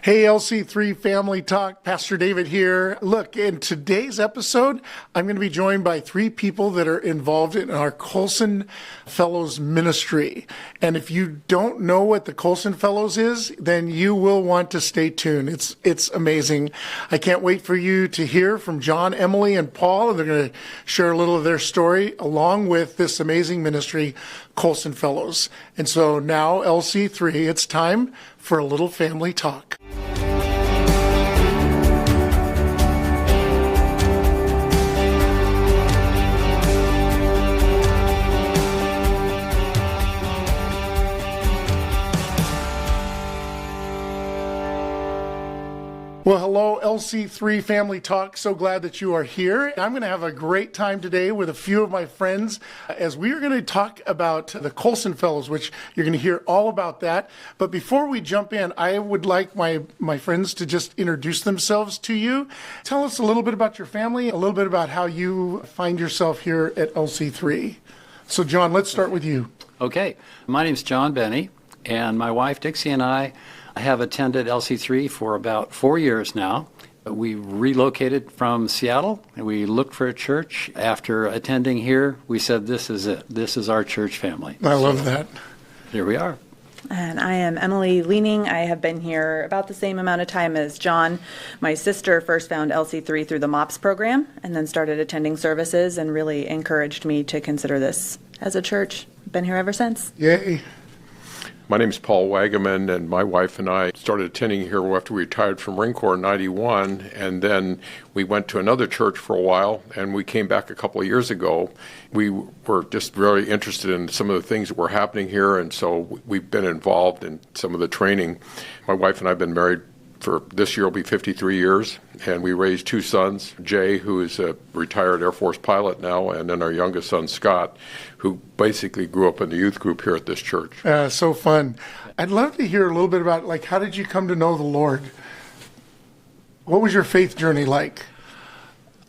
Hey, LC3 Family Talk, Pastor David here. Look, in today's episode, I'm going to be joined by three people that are involved in our Colson Fellows Ministry. And if you don't know what the Colson Fellows is, then you will want to stay tuned. It's amazing. I can't wait for you to hear from John, Emily, and Paul. And they're going to share a little of their story along with this amazing ministry, Colson Fellows. And so now, LC3, it's time for a little family talk. Well, hello, LC3 Family Talk. So glad that you are here. I'm going to have a great time today with a few of my friends as we are going to talk about the Colson Fellows, which you're going to hear all about that. But before we jump in, I would like my friends to just introduce themselves to you. Tell us a little bit about your family, a little bit about how you find yourself here at LC3. So, John, let's start with you. Okay. My name's John Benne, and my wife, Dixie, and I have attended LC3 for about 4 years now. We relocated from Seattle, and we looked for a church. After attending here, we said, this is it. This is our church family. I love that. Here we are. And I am Emily Leaming. I have been here about the same amount of time as John. My sister first found LC3 through the MOPS program and then started attending services and really encouraged me to consider this as a church. Been here ever since. Yay. My name's Paul Wagaman, and my wife and I started attending here after we retired from Marine Corps in 91, and then we went to another church for a while, and we came back a couple of years ago. We were just very interested in some of the things that were happening here, and so we've been involved in some of the training. My wife and I have been married for this year will be 53 years, and we raised two sons, Jay, who is a retired Air Force pilot now, and then our youngest son, Scott, who basically grew up in the youth group here at this church. So fun. I'd love to hear a little bit about, how did you come to know the Lord? What was your faith journey like?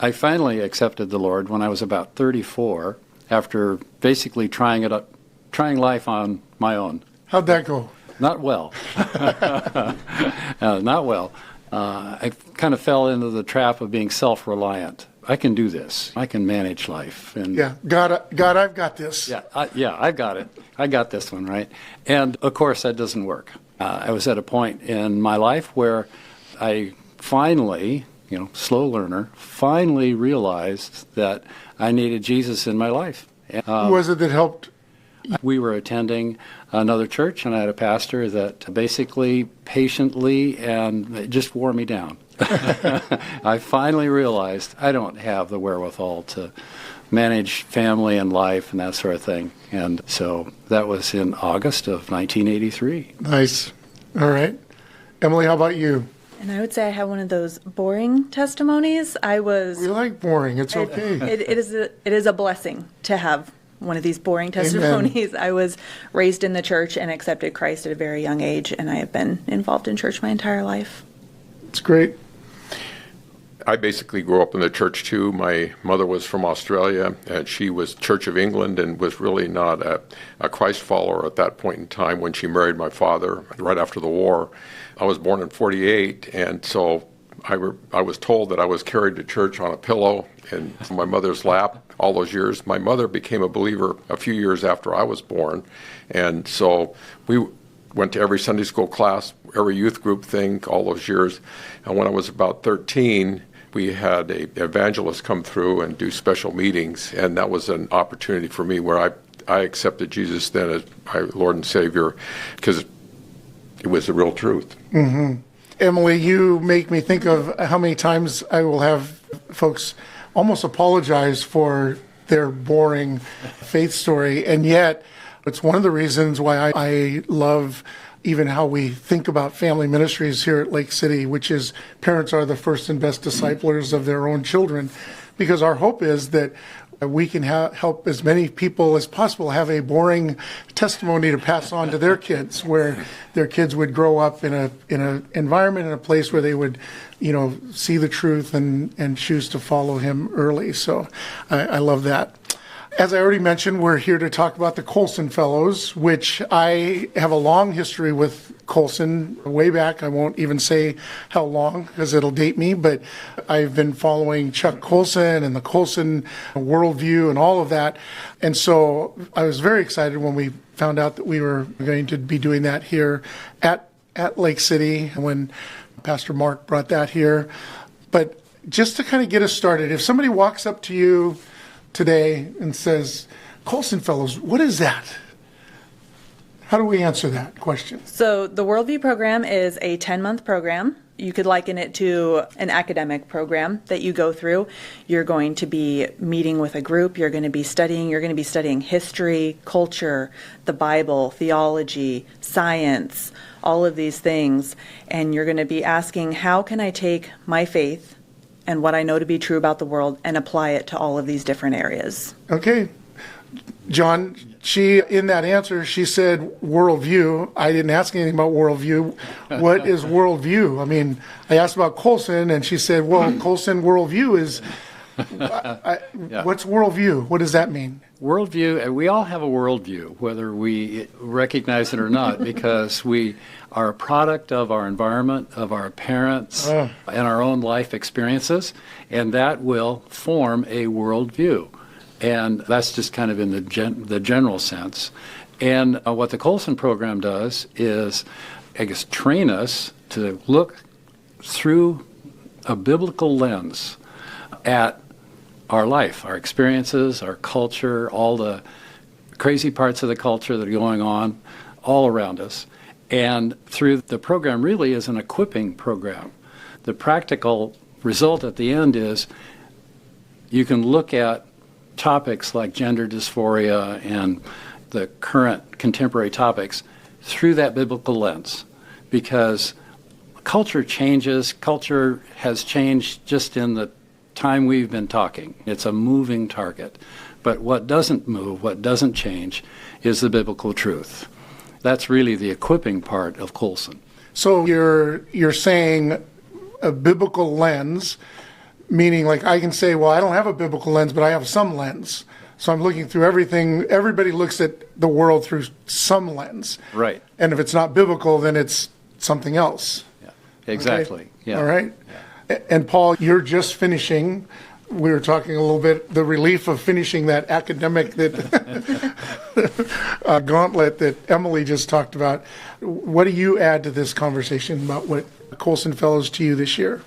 I finally accepted the Lord when I was about 34, after basically trying life on my own. How'd that go? Not well. Not well. I kind of fell into the trap of being self-reliant. I can do this. I can manage life. And yeah, God, I've got this. Yeah, I've got it. I got this one, right? And, of course, that doesn't work. I was at a point in my life where I finally, slow learner, finally realized that I needed Jesus in my life. Who was it that helped? We were attending another church, and I had a pastor that basically patiently and it just wore me down. I finally realized I don't have the wherewithal to manage family and life and that sort of thing. And so that was in August of 1983. Nice. All right. Emily, how about you? And I would say I have one of those boring testimonies. We like boring. It's okay. It is a blessing to have one of these boring testimonies. Amen. I was raised in the church and accepted Christ at a very young age, and I have been involved in church my entire life. It's great. I basically grew up in the church too. My mother was from Australia, and she was Church of England and was really not a Christ follower at that point in time when she married my father right after the war. I was born in 48, and so I was told that I was carried to church on a pillow in my mother's lap all those years. My mother became a believer a few years after I was born, and so we went to every Sunday school class, every youth group thing all those years. And when I was about 13, we had an evangelist come through and do special meetings, and that was an opportunity for me where I accepted Jesus then as my Lord and Savior because it was the real truth. Mm-hmm. Emily, you make me think of how many times I will have folks almost apologize for their boring faith story, and yet it's one of the reasons why I love even how we think about family ministries here at Lake City, which is parents are the first and best disciplers of their own children, because our hope is that we can help as many people as possible have a boring testimony to pass on to their kids, where their kids would grow up in an environment, in a place where they would, see the truth and choose to follow him early. So I love that. As I already mentioned, we're here to talk about the Colson Fellows, which I have a long history with Colson way back. I won't even say how long because it'll date me, but I've been following Chuck Colson and the Colson Worldview and all of that. And so I was very excited when we found out that we were going to be doing that here at Lake City when Pastor Mark brought that here. But just to kind of get us started, if somebody walks up to you today and says, Colson Fellows, what is that? How do we answer that question? So the Worldview program is a 10-month program. You could liken it to an academic program that you go through. You're going to be meeting with a group. You're going to be studying history, culture, the Bible, theology, science, all of these things. And you're going to be asking, how can I take my faith and what I know to be true about the world and apply it to all of these different areas? Okay. John, in that answer, she said worldview. I didn't ask anything about worldview. What is worldview? I mean, I asked about Colson, and she said, well, Colson worldview is, what's worldview? What does that mean? Worldview, we all have a worldview, whether we recognize it or not, because we are a product of our environment, of our parents, and our own life experiences, and that will form a worldview. And that's just kind of in the general sense. And what the Colson program does is, I guess, train us to look through a biblical lens at our life, our experiences, our culture, all the crazy parts of the culture that are going on all around us. And through the program really is an equipping program. The practical result at the end is you can look at topics like gender dysphoria and the current contemporary topics through that biblical lens, because culture changes. Culture has changed just in the time we've been talking. It's a moving target. But what doesn't move, what doesn't change, is the biblical truth. That's really the equipping part of Colson. So you're saying a biblical lens, meaning like I can say, well, I don't have a biblical lens, but I have some lens. So I'm looking through everything. Everybody looks at the world through some lens. Right. And if it's not biblical, then it's something else. Yeah. Exactly. Okay? Yeah. All right. Yeah. And Paul, you're just finishing. We were talking a little bit, the relief of finishing that academic gauntlet that Emily just talked about. What do you add to this conversation about what Colson Fellows to you this year?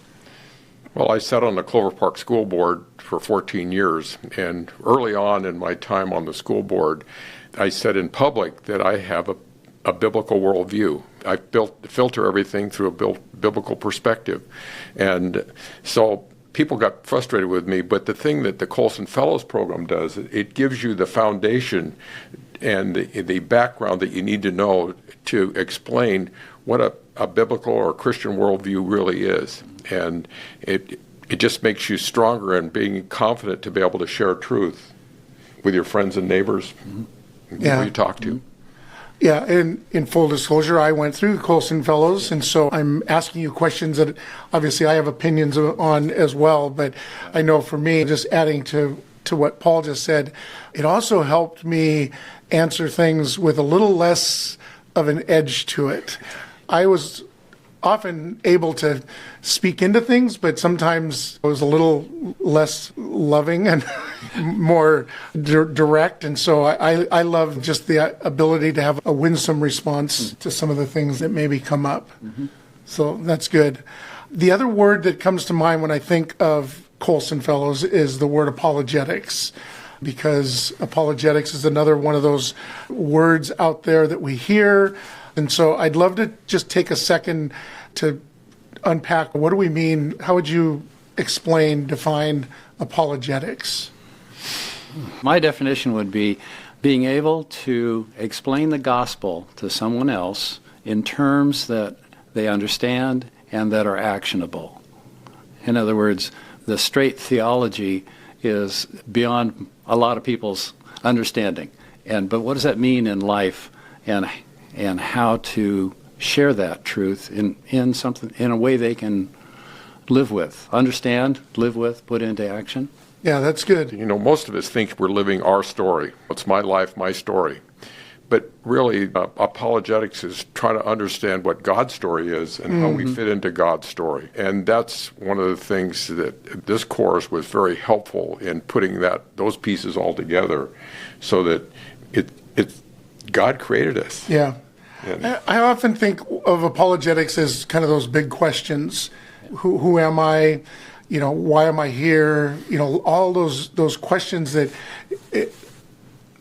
Well, I sat on the Clover Park School Board for 14 years, and early on in my time on the school board, I said in public that I have a biblical worldview. I filter everything through a biblical perspective. And so people got frustrated with me, but the thing that the Colson Fellows program does, it gives you the foundation and the background that you need to know to explain what a biblical or Christian worldview really is. And it just makes you stronger in being confident to be able to share truth with your friends and neighbors who you talk to. Yeah, and in full disclosure, I went through the Colson Fellows, and so I'm asking you questions that obviously I have opinions on as well, but I know for me, just adding to what Paul just said, it also helped me answer things with a little less of an edge to it. I was often able to speak into things, but sometimes I was a little less loving and more direct. And so I love just the ability to have a winsome response to some of the things that maybe come up. Mm-hmm. So that's good. The other word that comes to mind when I think of Colson Fellows is the word apologetics, because apologetics is another one of those words out there that we hear. And so I'd love to just take a second to unpack, what do we mean? How would you define apologetics? My definition would be being able to explain the gospel to someone else in terms that they understand and that are actionable. In other words, the straight theology is beyond a lot of people's understanding. But what does that mean in life, and how to share that truth in something, in a way they can live with, understand, live with, put into action? Yeah, that's good. You know, most of us think we're living our story. It's my life, my story. But really, apologetics is trying to understand what God's story is and how we fit into God's story. And that's one of the things that this course was very helpful in putting those pieces all together, so that God created us. Yeah. And I often think of apologetics as kind of those big questions. Who am I? Why am I here? All those questions that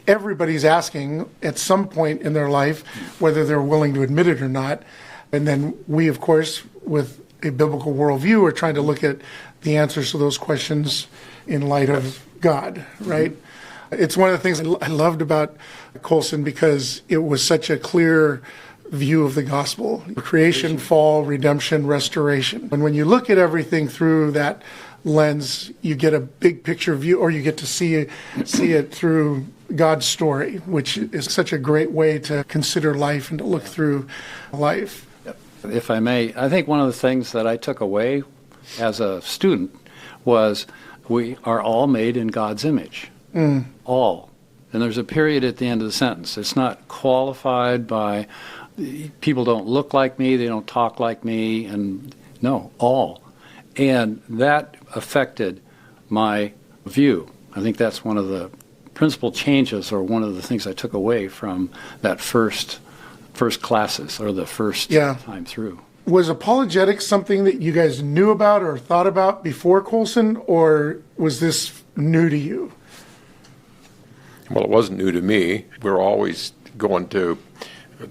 everybody's asking at some point in their life, whether they're willing to admit it or not. And then we, of course, with a biblical worldview, are trying to look at the answers to those questions in light of God, right? It's one of the things I loved about Colson, because it was such a clear view of the gospel: creation, fall, redemption, restoration. And when you look at everything through that lens, you get a big picture view, or you get to see it through God's story, which is such a great way to consider life and to look through life. If I may, I think one of the things that I took away as a student was we are all made in God's image. All. And there's a period at the end of the sentence. It's not qualified by people don't look like me, they don't talk like me, and no, all. And that affected my view. I think that's one of the principal changes, or one of the things I took away from that first classes, or the first time through. Was apologetics something that you guys knew about or thought about before Colson, or was this new to you? Well, it wasn't new to me. We're always going to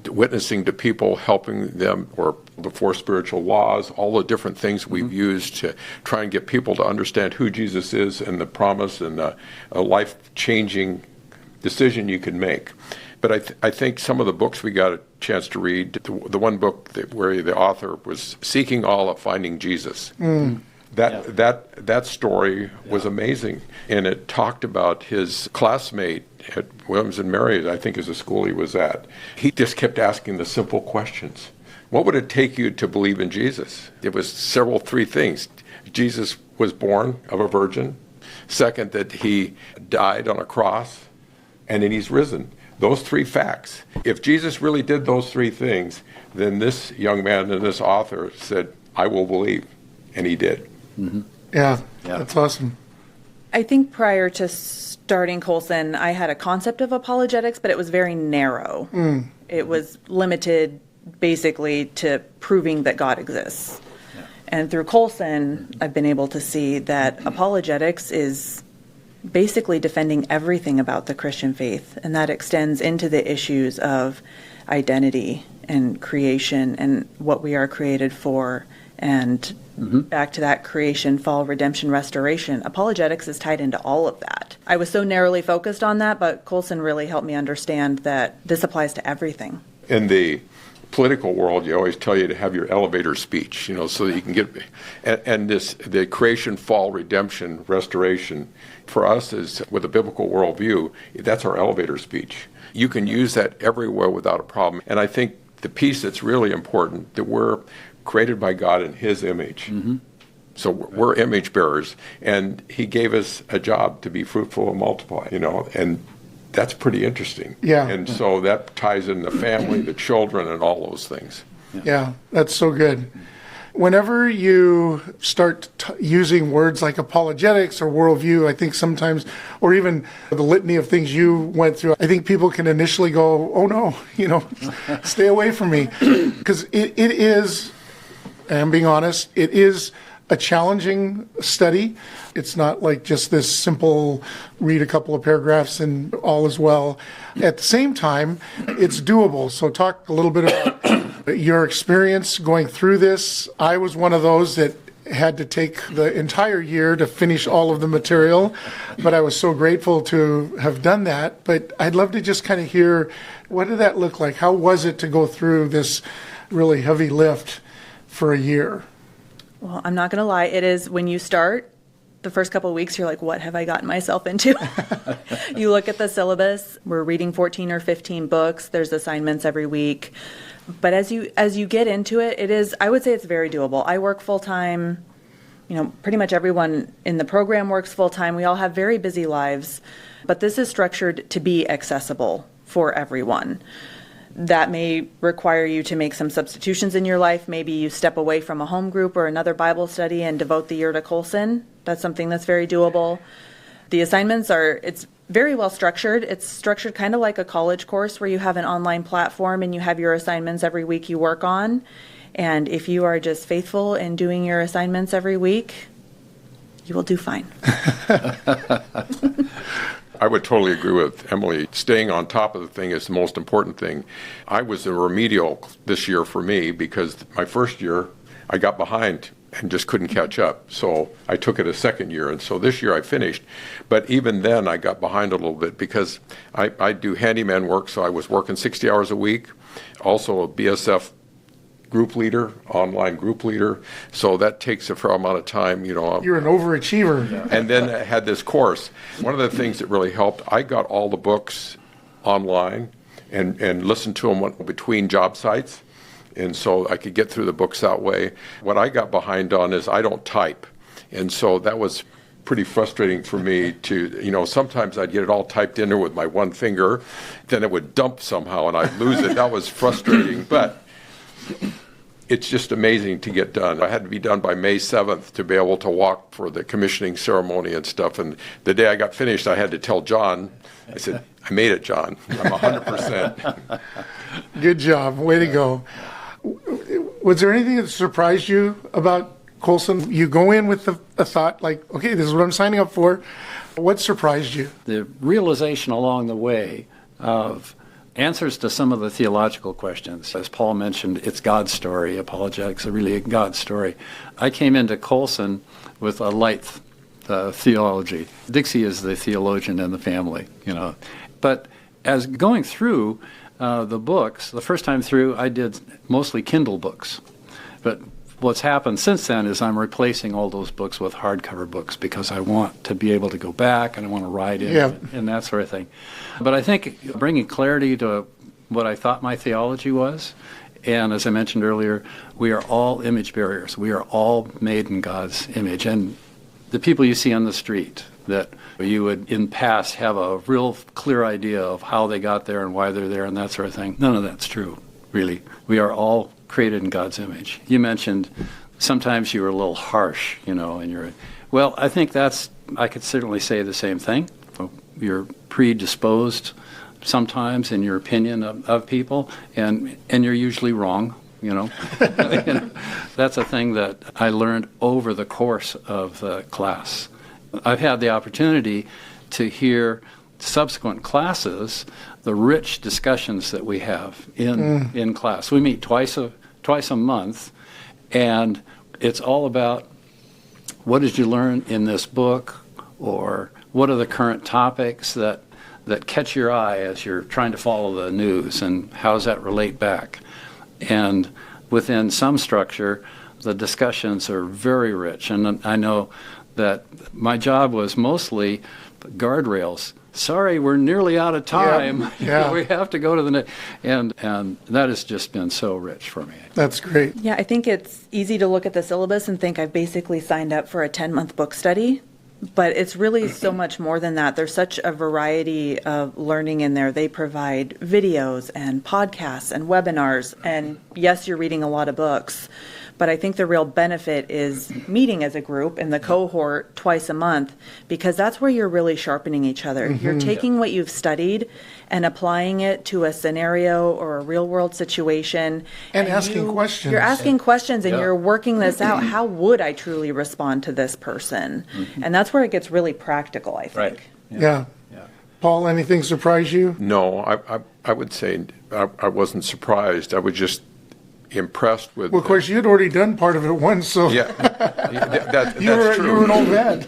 witnessing to people, helping them, or the four spiritual laws, all the different things we've used to try and get people to understand who Jesus is and the promise and a life-changing decision you can make. But I think some of the books we got a chance to read, the one book where the author was seeking all of finding Jesus. That story was amazing, and it talked about his classmate at Williams and Mary, I think is the school he was at. He just kept asking the simple questions. What would it take you to believe in Jesus? It was three things. Jesus was born of a virgin. Second, that he died on a cross, and then he's risen. Those three facts. If Jesus really did those three things, then this young man and this author said, I will believe, and he did. Yeah, that's awesome. I think prior to starting Colson, I had a concept of apologetics, but it was very narrow. It was limited basically to proving that God exists. And through Colson, I've been able to see that apologetics is basically defending everything about the Christian faith, and that extends into the issues of identity and creation and what we are created for, and back to that creation, fall, redemption, restoration. Apologetics is tied into all of that. I was so narrowly focused on that, but Colson really helped me understand that this applies to everything. In the political world, you always tell you to have your elevator speech, so that you can get, and the creation, fall, redemption, restoration, for us is with a biblical worldview, that's our elevator speech. You can use that everywhere without a problem. And I think the piece that's really important, that we're created by God in his image. So we're image bearers, and he gave us a job to be fruitful and multiply, and that's pretty interesting. Yeah. And so that ties in the family, the children, and all those things. Yeah, that's so good. Whenever you start using words like apologetics or worldview, I think sometimes, or even the litany of things you went through, I think people can initially go, oh no, stay away from me. Because it is, and I'm being honest, it is a challenging study. It's not like just this simple read a couple of paragraphs and all is well. At the same time, it's doable. So talk a little bit about your experience going through this. I was one of those that had to take the entire year to finish all of the material, but I was so grateful to have done that. But I'd love to just kind of hear, what did that look like? How was it to go through this really heavy lift for a year? Well, I'm not going to lie. It is, when you start, the first couple of weeks, you're like, what have I gotten myself into? You look at the syllabus. We're reading 14 or 15 books. There's assignments every week. But as you get into it, it is, I would say it's very doable. I work full-time. Pretty much everyone in the program works full-time. We all have very busy lives. But this is structured to be accessible for everyone. That may require you to make some substitutions in your life. Maybe you step away from a home group or another Bible study and devote the year to Colson. That's something that's very doable. The assignments it's very well structured. It's structured kind of like a college course where you have an online platform and you have your assignments every week you work on. And if you are just faithful in doing your assignments every week, you will do fine. I would totally agree with Emily. Staying on top of the thing is the most important thing. I was a remedial this year for me because my first year I got behind and just couldn't catch up. So I took it a second year, and so this year I finished. But even then I got behind a little bit because I do handyman work, so I was working 60 hours a week, also a BSF group leader, online group leader. So that takes a fair amount of time, You're an overachiever. And then I had this course. One of the things that really helped, I got all the books online and listened to them between job sites. And so I could get through the books that way. What I got behind on is I don't type. And so that was pretty frustrating for me to, sometimes I'd get it all typed in there with my one finger, then it would dump somehow and I'd lose it. That was frustrating. But it's just amazing to get done. I had to be done by May 7th to be able to walk for the commissioning ceremony and stuff. And the day I got finished, I had to tell John, I said, I made it, John. I'm 100%. Good job. Way to go. Was there anything that surprised you about Colson? You go in with a thought like, okay, this is what I'm signing up for. What surprised you? The realization along the way of answers to some of the theological questions. As Paul mentioned, it's God's story. Apologetics are really God's story. I came into Colson with a light theology. Dixie is the theologian in the family, But as going through the books, the first time through, I did mostly Kindle books. But what's happened since then is I'm replacing all those books with hardcover books because I want to be able to go back and I want to write in and that sort of thing. But I think bringing clarity to what I thought my theology was, and as I mentioned earlier, we are all image bearers. We are all made in God's image. And the people you see on the street that you would in past have a real clear idea of how they got there and why they're there and that sort of thing, none of that's true, really. We are all created in God's image. You mentioned sometimes you were a little harsh, and well, I think I could certainly say the same thing. You're predisposed sometimes in your opinion of people, and you're usually wrong, That's a thing that I learned over the course of the class. I've had the opportunity to hear subsequent classes, the rich discussions that we have in class. We meet twice a month, and it's all about what did you learn in this book, or what are the current topics that catch your eye as you're trying to follow the news, and how does that relate back? And within some structure, the discussions are very rich, and I know that my job was mostly guardrails. Sorry, we're nearly out of time. Yeah. We have to go to the next. And that has just been so rich for me. That's great. Yeah, I think it's easy to look at the syllabus and think I've basically signed up for a 10-month book study. But it's really so much more than that. There's such a variety of learning in there. They provide videos and podcasts and webinars. And yes, you're reading a lot of books. But I think the real benefit is meeting as a group in the cohort twice a month, because that's where you're really sharpening each other. Mm-hmm. You're taking what you've studied and applying it to a scenario or a real world situation. And asking questions. You're asking questions and you're working this out. How would I truly respond to this person? Mm-hmm. And that's where it gets really practical, I think. Right. Yeah. Paul, anything surprise you? No, I would say I wasn't surprised. I was just impressed with. Well, of course, you'd already done part of it once, so that's you were an old man.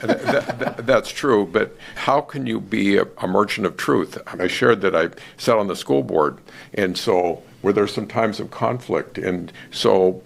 That's true, but how can you be a merchant of truth? I shared that I sat on the school board, and so were there some times of conflict, and so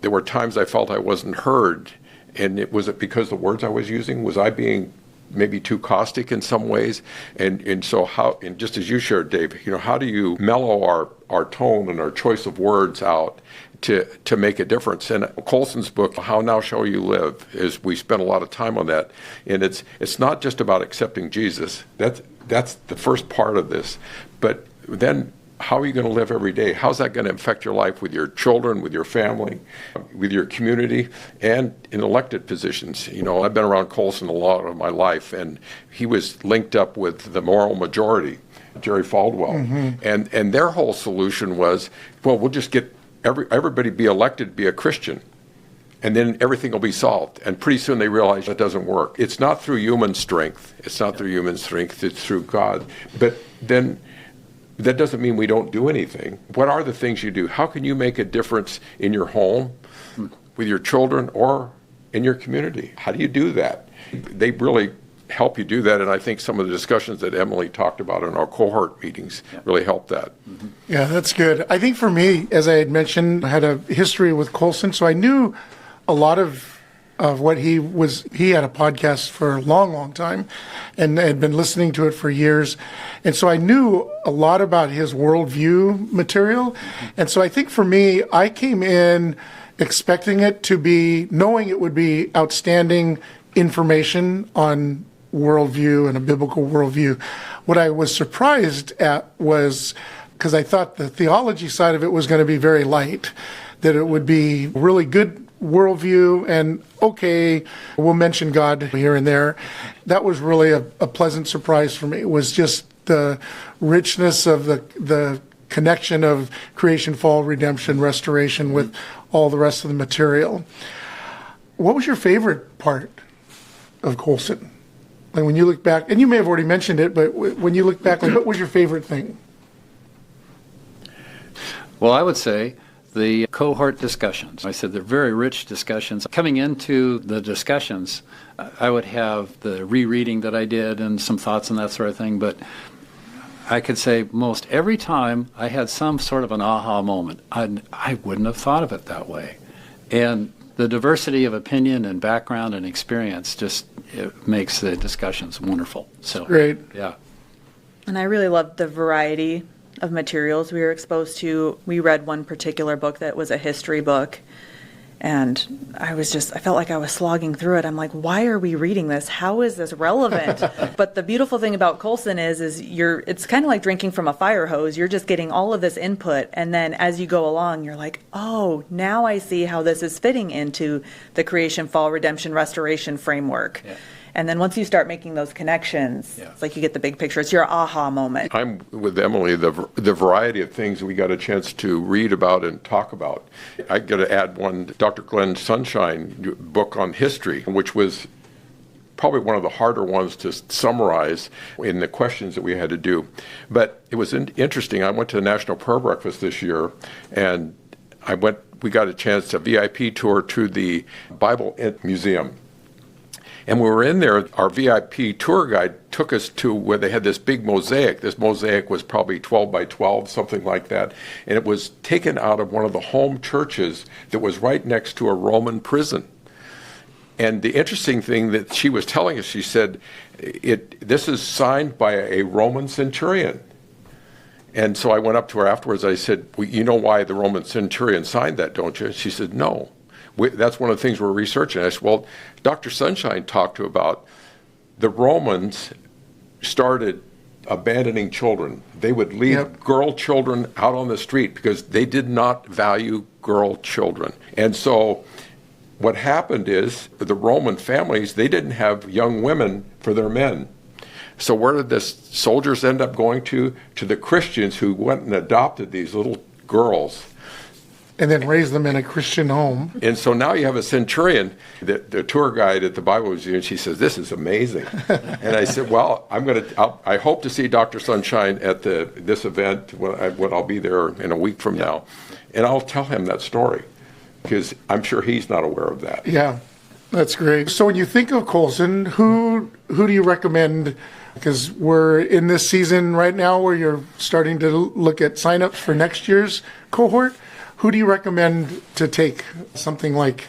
there were times I felt I wasn't heard, and was it because the words I was using? Was I being maybe too caustic in some ways? And so how, and just as you shared, Dave, how do you mellow our tone and our choice of words out to make a difference? And Colson's book, How Now Shall You Live, is we spent a lot of time on that. And it's not just about accepting Jesus. That's the first part of this. But then how are you going to live every day? How's that going to affect your life with your children, with your family, with your community, and in elected positions? You know, I've been around Colson a lot of my life, and he was linked up with the moral majority, Jerry Falwell. And their whole solution was, well, we'll just get everybody be elected, be a Christian, and then everything will be solved. And pretty soon they realize that doesn't work. It's not through human strength. It's not through human strength. It's through God. But then that doesn't mean we don't do anything. What are the things you do? How can you make a difference in your home, with your children, or in your community? How do you do that? They really help you do that, and I think some of the discussions that Emily talked about in our cohort meetings really helped that. Yeah, that's good. I think for me, as I had mentioned, I had a history with Colson, so I knew a lot of what he had a podcast for a long, long time and had been listening to it for years. And so I knew a lot about his worldview material. And so I think for me, I came in expecting it to be, knowing it would be outstanding information on worldview and a biblical worldview. What I was surprised at was, because I thought the theology side of it was going to be very light, that it would be really good worldview and okay, we'll mention God here and there. That was really a pleasant surprise for me. It was just the richness of the connection of creation, fall, redemption, restoration with all the rest of the material. What was your favorite part of Colson? Like when you look back, and you may have already mentioned it, but when you look back, like what was your favorite thing? Well, I would say the cohort discussions. I said they're very rich discussions. Coming into the discussions, I would have the rereading that I did and some thoughts and that sort of thing, but I could say most every time I had some sort of an aha moment. I wouldn't have thought of it that way. And the diversity of opinion and background and experience just it makes the discussions wonderful. So Great. Yeah. And I really loved the variety of materials we were exposed to. We read one particular book that was a history book, and I felt like I was slogging through it. I'm like, why are we reading this? How is this relevant? But the beautiful thing about Colson is it's kind of like drinking from a fire hose. You're just getting all of this input, and then as you go along, you're like, oh, now I see how this is fitting into the creation, fall, redemption, restoration framework. Yeah. And then once you start making those connections, it's like you get the big picture. It's your aha moment. I'm with Emily, the variety of things we got a chance to read about and talk about. I got to add one, Dr. Glenn Sunshine book on history, which was probably one of the harder ones to summarize in the questions that we had to do. But it was interesting. I went to the National Prayer Breakfast this year, and we got a chance, a VIP tour to the Bible Museum. And we were in there, our VIP tour guide took us to where they had this big mosaic. This mosaic was probably 12 by 12, something like that. And it was taken out of one of the home churches that was right next to a Roman prison. And the interesting thing that she was telling us, she said, this is signed by a Roman centurion. And so I went up to her afterwards. I said, well, you know why the Roman centurion signed that, don't you? She said, no. That's one of the things we're researching. I said, well, Dr. Sunshine talked about the Romans started abandoning children. They would leave girl children out on the street because they did not value girl children. And so what happened is the Roman families, they didn't have young women for their men. So where did the soldiers end up going to? To the Christians who went and adopted these little girls. And then raise them in a Christian home. And so now you have a centurion, the tour guide at the Bible Museum, she says, this is amazing. And I said, well, I hope to see Dr. Sunshine at this event when I'll be there in a week from now. And I'll tell him that story, because I'm sure he's not aware of that. Yeah, that's great. So when you think of Colson, who do you recommend? Because we're in this season right now where you're starting to look at signups for next year's cohort. Who do you recommend to take something like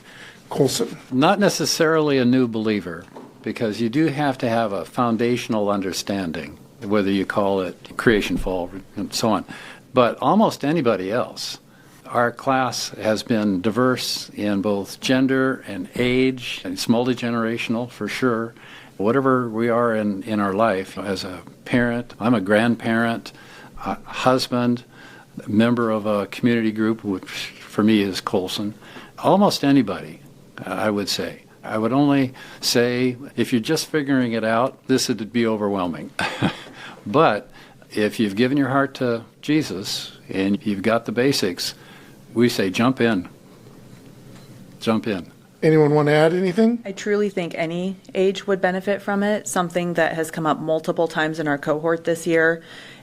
Colson? Not necessarily a new believer, because you do have to have a foundational understanding, whether you call it creation, fall, and so on. But almost anybody else. Our class has been diverse in both gender and age. It's multi-generational for sure. Whatever we are in our life, as a parent, I'm a grandparent. husband, member of a community group, which for me is Colson, almost anybody, I would say. I would only say if you're just figuring it out, this would be overwhelming. But if you've given your heart to Jesus and you've got the basics, we say jump in. Jump in. Anyone want to add anything? I truly think any age would benefit from it. Something that has come up multiple times in our cohort this year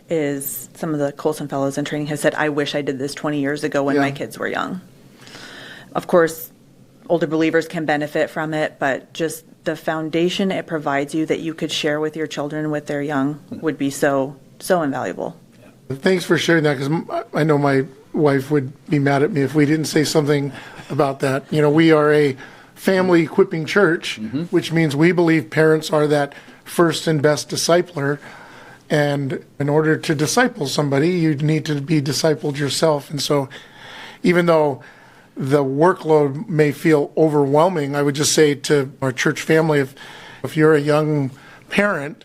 is some of the Colson Fellows in training has said, I wish I did this 20 years ago when my kids were young. Of course, older believers can benefit from it, but just the foundation it provides you that you could share with your children with their young would be so invaluable. Thanks for sharing that, because I know my wife would be mad at me if we didn't say something about that. You know, we are a family equipping church, which means we believe parents are that first and best discipler. And in order to disciple somebody, you need to be discipled yourself. And so even though the workload may feel overwhelming, I would just say to our church family, if you're a young parent,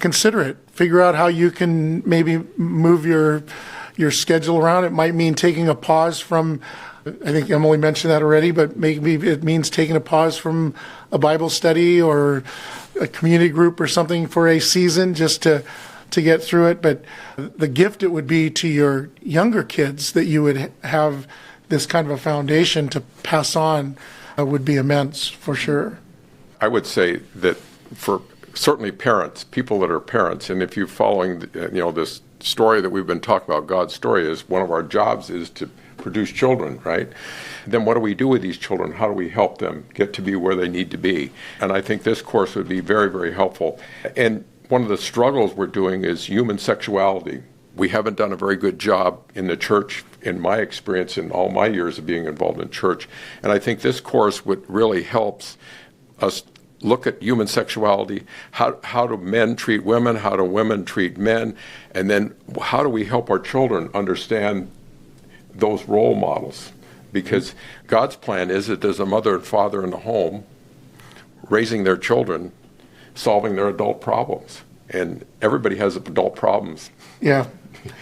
consider it. Figure out how you can maybe move your schedule around. It might mean taking a pause from, I think Emily mentioned that already, but maybe it means taking a pause from a Bible study or a community group or something for a season just to get through it. But the gift it would be to your younger kids that you would have this kind of a foundation to pass on would be immense for sure. I would say that for certainly parents, people that are parents, and if you're following, this story that we've been talking about, God's story, is one of our jobs is to produce children, right? Then what do we do with these children? How do we help them get to be where they need to be? And I think this course would be very, very helpful. And one of the struggles we're doing is human sexuality. We haven't done a very good job in the church, in my experience, in all my years of being involved in church. And I think this course would really helps us look at human sexuality. How do men treat women? How do women treat men? And then how do we help our children understand those role models? Because God's plan is that there's a mother and father in the home raising their children, solving their adult problems. And everybody has adult problems. Yeah.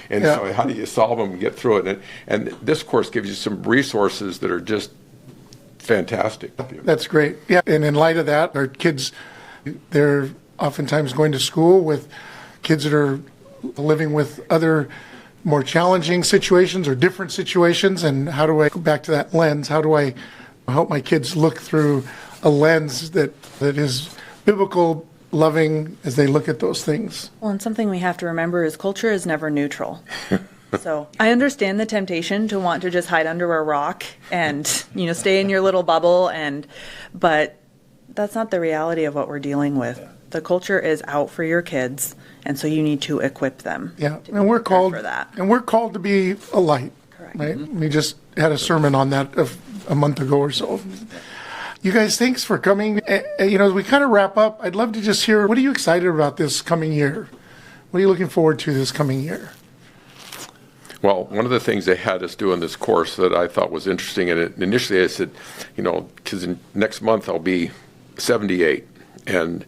And so how do you solve them and get through it? And this course gives you some resources that are just fantastic. That's great. Yeah, and in light of that, our kids, they're oftentimes going to school with kids that are living with other more challenging situations or different situations. And how do I go back to that lens? How do I help my kids look through a lens that is biblical, loving, as they look at those things? Well, and something we have to remember is culture is never neutral. So I understand the temptation to want to just hide under a rock and, stay in your little bubble, but that's not the reality of what we're dealing with. The culture is out for your kids, and so you need to equip them. Yeah, and we're called for that. And we're called to be a light. Correct. Right? We just had a sermon on that a month ago or so. You guys, thanks for coming. As we kind of wrap up, I'd love to just hear, what are you excited about this coming year? What are you looking forward to this coming year? Well, one of the things they had us do in this course that I thought was interesting, and initially I said, because next month I'll be 78, and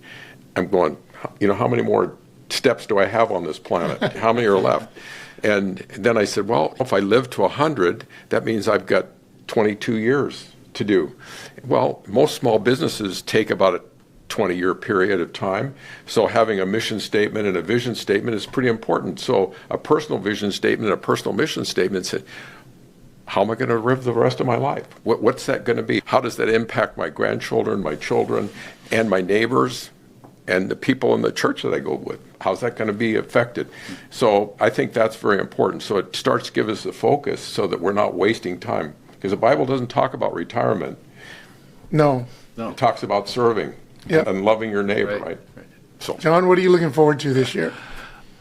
I'm going, how many more steps do I have on this planet? How many are left? And then I said, well, if I live to 100, that means I've got 22 years to do. Well, most small businesses take about a 20-year period of time. So having a mission statement and a vision statement is pretty important. So a personal vision statement and a personal mission statement said, how am I going to live the rest of my life? What's that going to be? How does that impact my grandchildren, my children, and my neighbors, and the people in the church that I go with? How's that going to be affected? So I think that's very important. So it starts to give us the focus so that we're not wasting time. Because the Bible doesn't talk about retirement. No. It talks about serving and loving your neighbor, right? So, John, what are you looking forward to this year?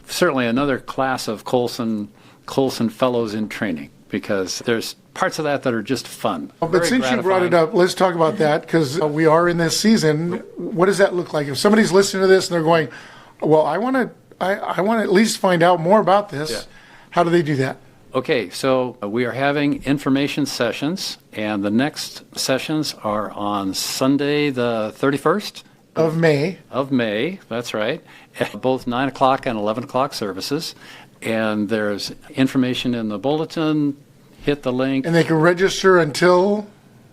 Certainly another class of Colson Fellows in training, because there's parts of that are just fun. But since you brought it up, let's talk about that, because we are in this season. What does that look like? If somebody's listening to this and they're going, well, I want to at least find out more about this, how do they do that? Okay, so we are having information sessions, and the next sessions are on Sunday the 31st. Of May. Of May, that's right. Both 9 o'clock and 11 o'clock services. And there's information in the bulletin. Hit the link. And they can register until?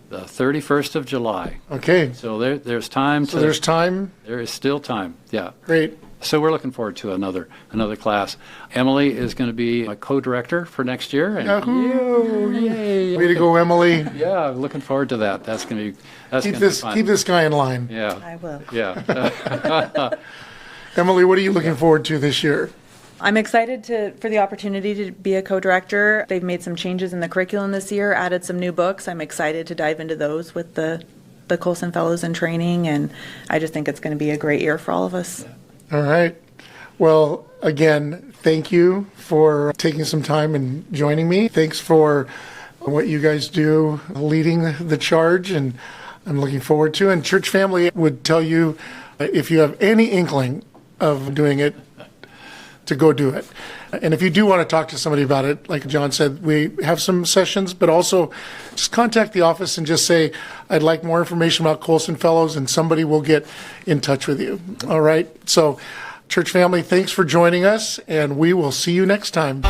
The 31st of July. Okay. So there's time. So there's time? There is still time, yeah. Great. So we're looking forward to another class. Emily is going to be a co-director for next year. And Yahoo! Yay! Way to go, Emily. Yeah, looking forward to that. That's going to be fun. Keep this guy in line. Yeah. I will. Yeah. Emily, what are you looking forward to this year? I'm excited for the opportunity to be a co-director. They've made some changes in the curriculum this year, added some new books. I'm excited to dive into those with the Colson Fellows in training, and I just think it's going to be a great year for all of us. All right. Well, again, thank you for taking some time and joining me. Thanks for what you guys do, leading the charge, and I'm looking forward to. And church family would tell you, if you have any inkling of doing it, to go do it. And if you do want to talk to somebody about it, like John said, we have some sessions, but also just contact the office and just say, I'd like more information about Colson Fellows, and somebody will get in touch with you. All right. So, church family, thanks for joining us, and we will see you next time.